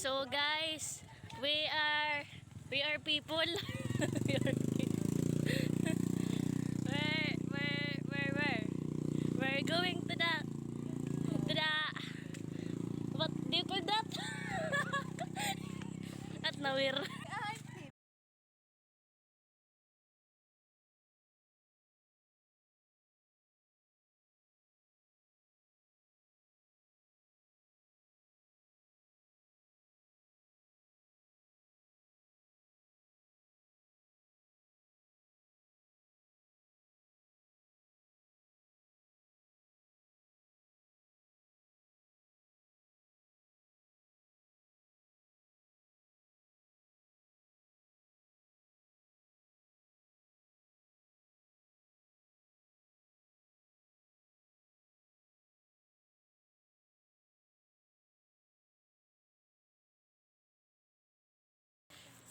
So guys, we are people. we are people. where? We're going to the what do you call that? At Nawir.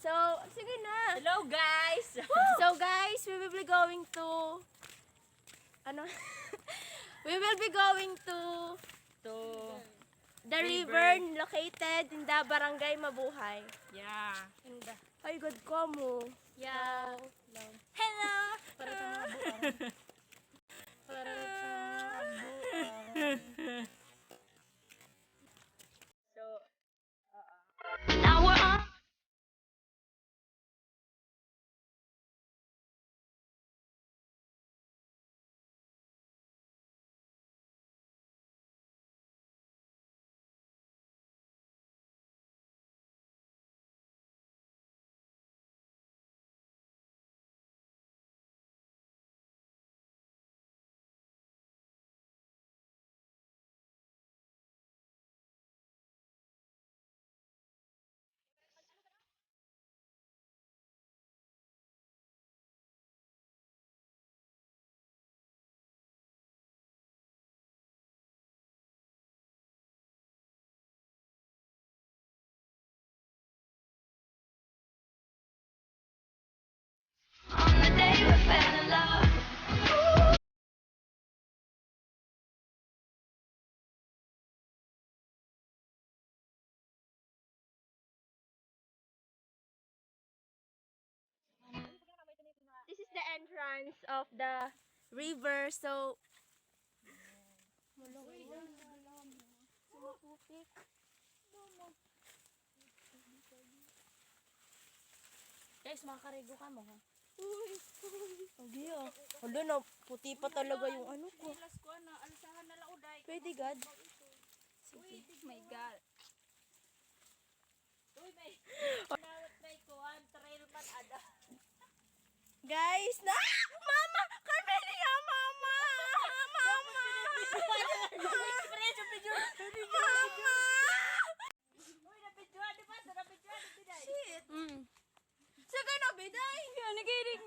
So, sige na. Hello guys. So guys, we will be going to ano? We will be going to To the river located in the Barangay Mabuhay. yeah. Ay, good ko mo. Yeah. Hello. Para sa mga buang. Para sa mga buang. So, Now we're on. On the day we fell in love. This is the entrance of the river. So, guys, makakarigo ka mo ha. hindi ah. Hala na, puti pa talaga yung ano ko. Pwede, God. My God. Uy, may kuhan, trail man ada. Guys, na! Mama! Carmelia, mama! Mama! Mama! Shit! Sige na, biday! Yan, nagiring.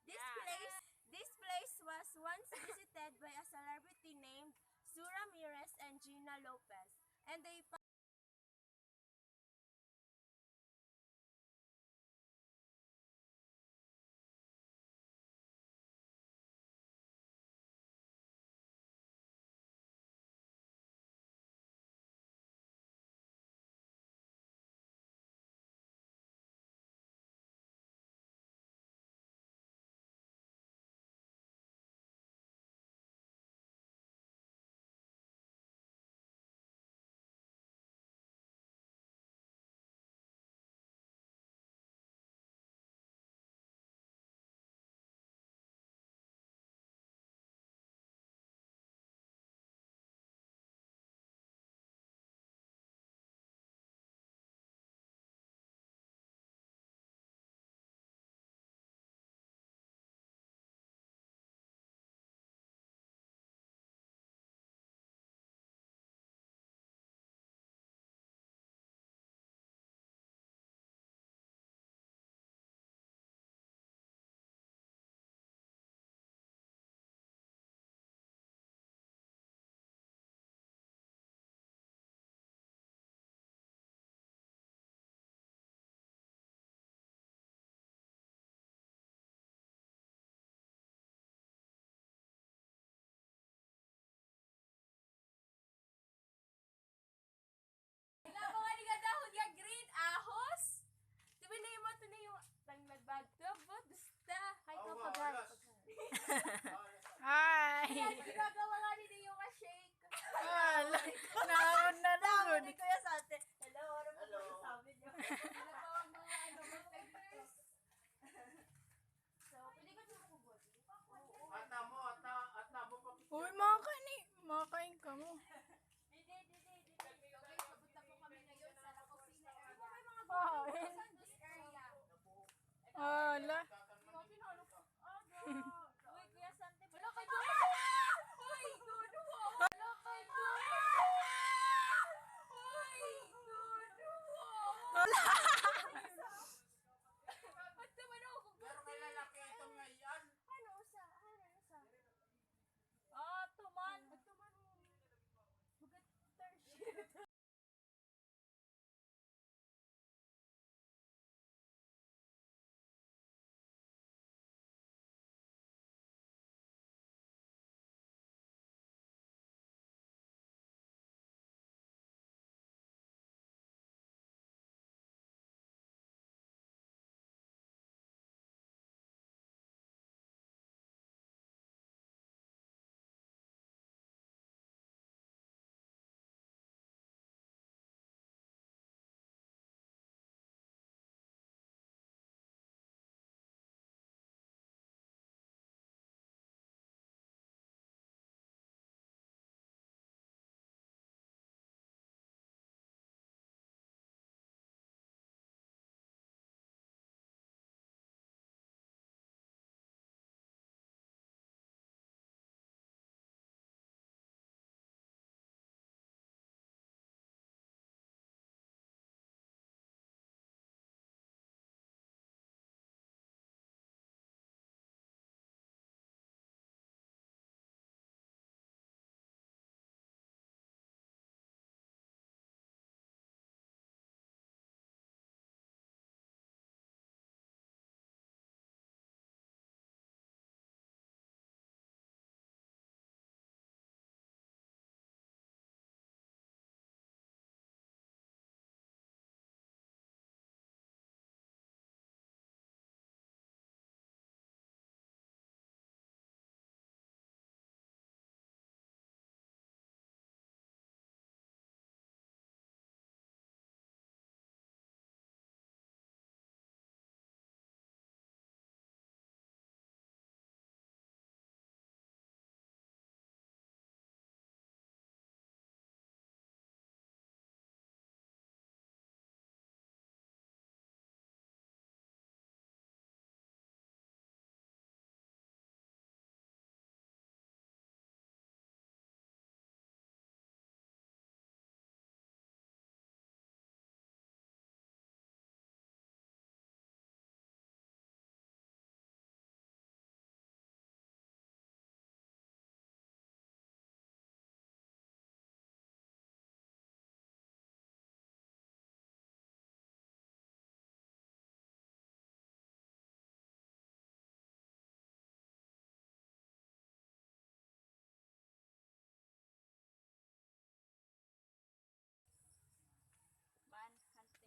This place was once visited by a celebrity named Sue Ramirez and Gina Lopez, and they Hi! ginagawa nga nila yung shake. Naon na naman. Ni Kuya Sante. Hello, ano po ba yung sabi niyo? Ginagawa mga mag-fighters. So, pwede ka naman kung Uy, makain ka mo. Papunta po kami ngayon sa La Cocina area. Di ba may mga Sandos area? Ala. Uy, Kuya Sante. Wala kayo doon! Uy, dodo! Wala kayo doon! Uy, dodo! Ala. Ba't naman ako kung Pero may lalaki itong ngayon. Ano usa? Ah, tuman. Tuman. Bugat third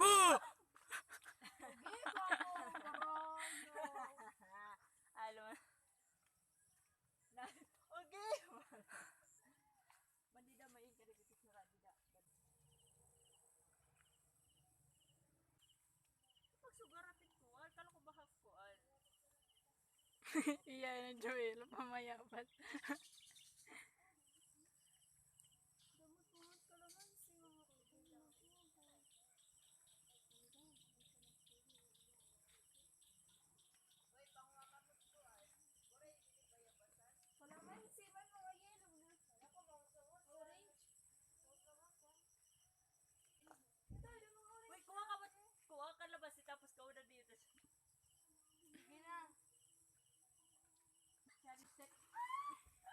Alam mo. Okay. Bandida main ka dito sa radida. Pag sugaratin ko, kala ko ba half ko al. Iya na Joel, pamayapat. Damot-damot ka naman si mga kaibigan. Wala man si man mga yellow na. Ako mga suot. Orange. Ito, ito mga orange. Uy, kuha ka ba? Kuha ka labas tapos ka una dito. Sige na. Shari stick.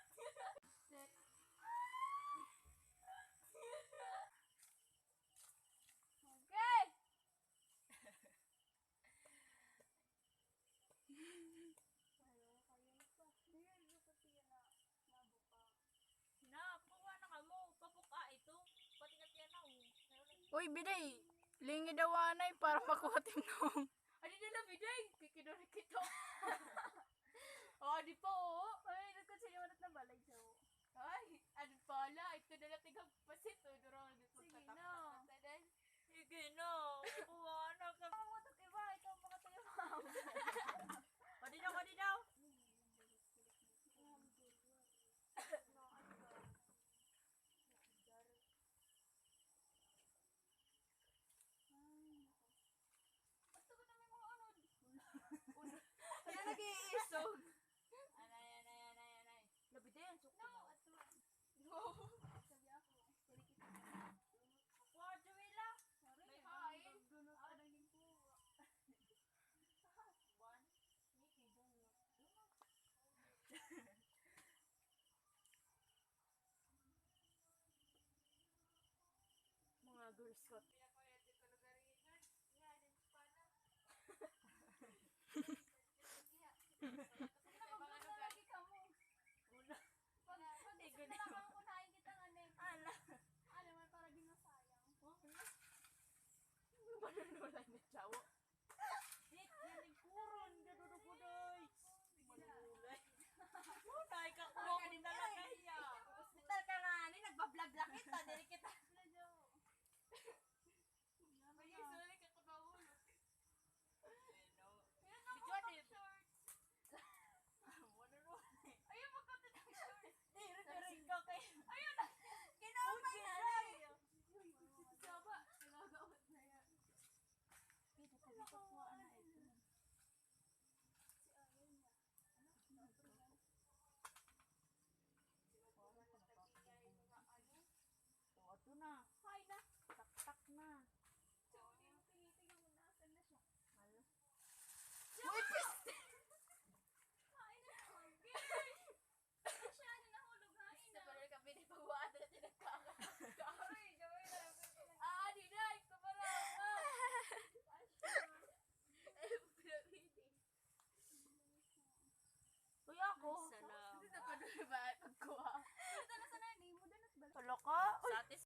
Stick. Okay. Na, kuha na ka mo. Papuka ito. Pati na tiyan na. Uy, biday. Lingi daw anay para makuha timnong. Ano nila biday? Kikidori kito. Oh, di po. Ay, nagkonsinyo na balay siya. Ay, ano pala? Ito na lang tigang pasit. Durong dito. Sige na. Sige na. Kuha na ka. Mga ito iba. Ito ang mga tayo. Pati daw, pati daw. Kaya nag-iisog. Anay, anay, anay, anay. Labi din. No, ato. No. Sabi ako. Kuha, Joela. May hain. Dunot ka nang po. Mga Girl Scout. Panunulan ni Chawo. Dit, yan ang kuron. Gadudugudoy. Manulay. Munay ka kuha ko na lang kaya. Hospital ka nga ni nagbablog lang kita. Dili kita. May suli ka ko bawul. Ayun mo ka ng short. Ring ka kayo. Ayun na. Kinamay na lang. Saba. Nagagawat na yan. Pito ka dito kuha na ito. O, ito na. Hay na. Tak-tak na. Tinitingnan mo nasan na siya. Hala. Uy, piste! Kain na lang. Gay! Siya na nahulog na. Sa pala kami ni pagwaan na tinagkakaroy. Gawin na lang. Di na. Ito pala. Uy, ako. Salamat. Hindi na pa doon ba? Pagkuha. Ito na sa nanay mo. Doon na sa balik. Tulo ka? Satis.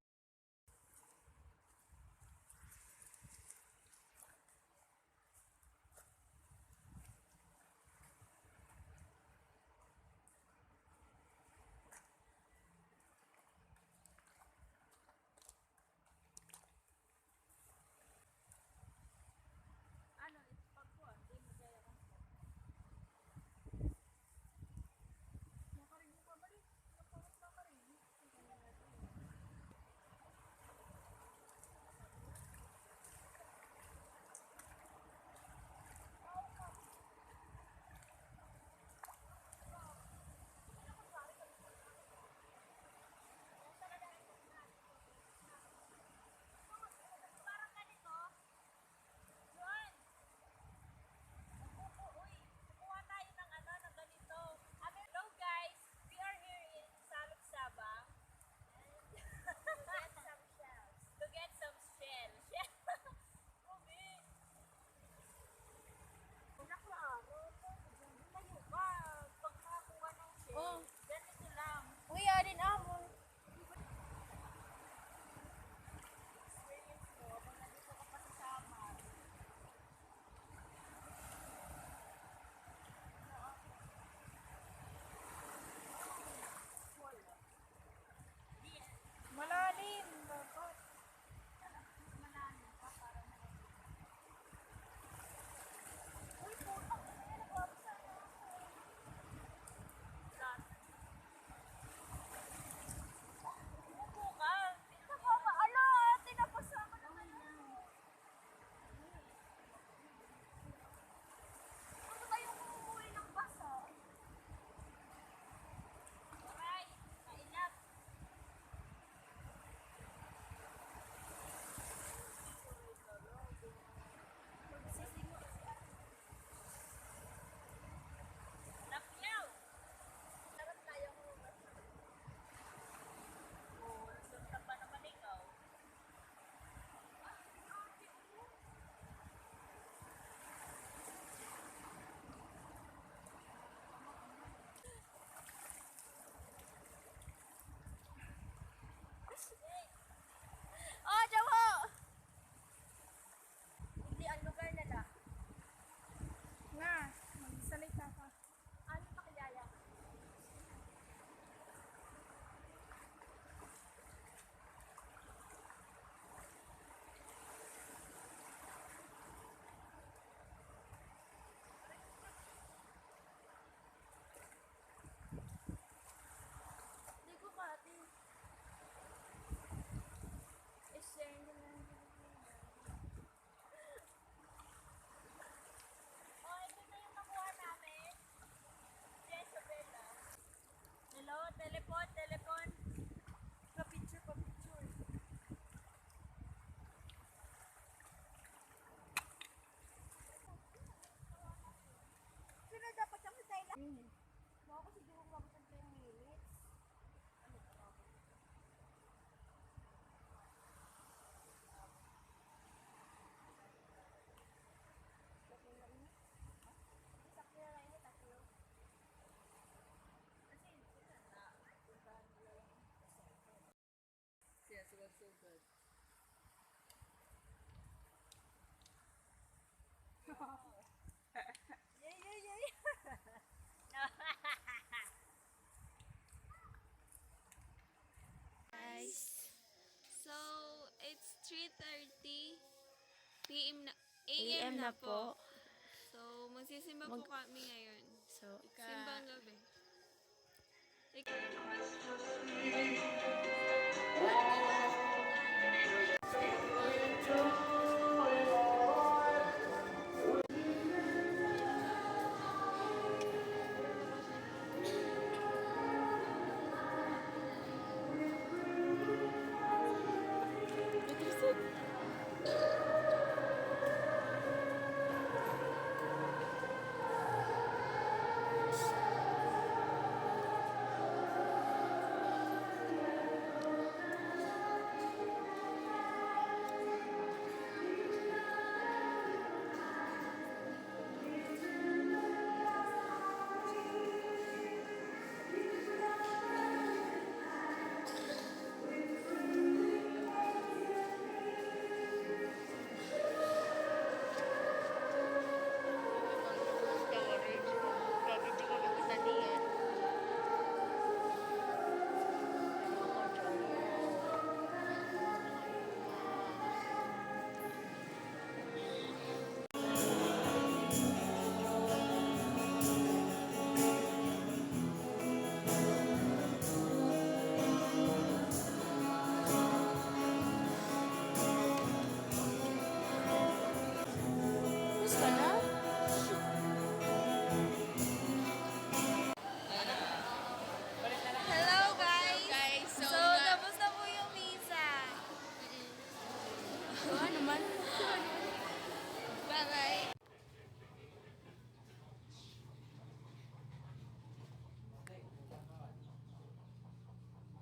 Yay, yay, yay. Guys, so it's 3:30 PM na AM na po. So magsisimba po kami ngayon. So, Simbang gabi. Wow!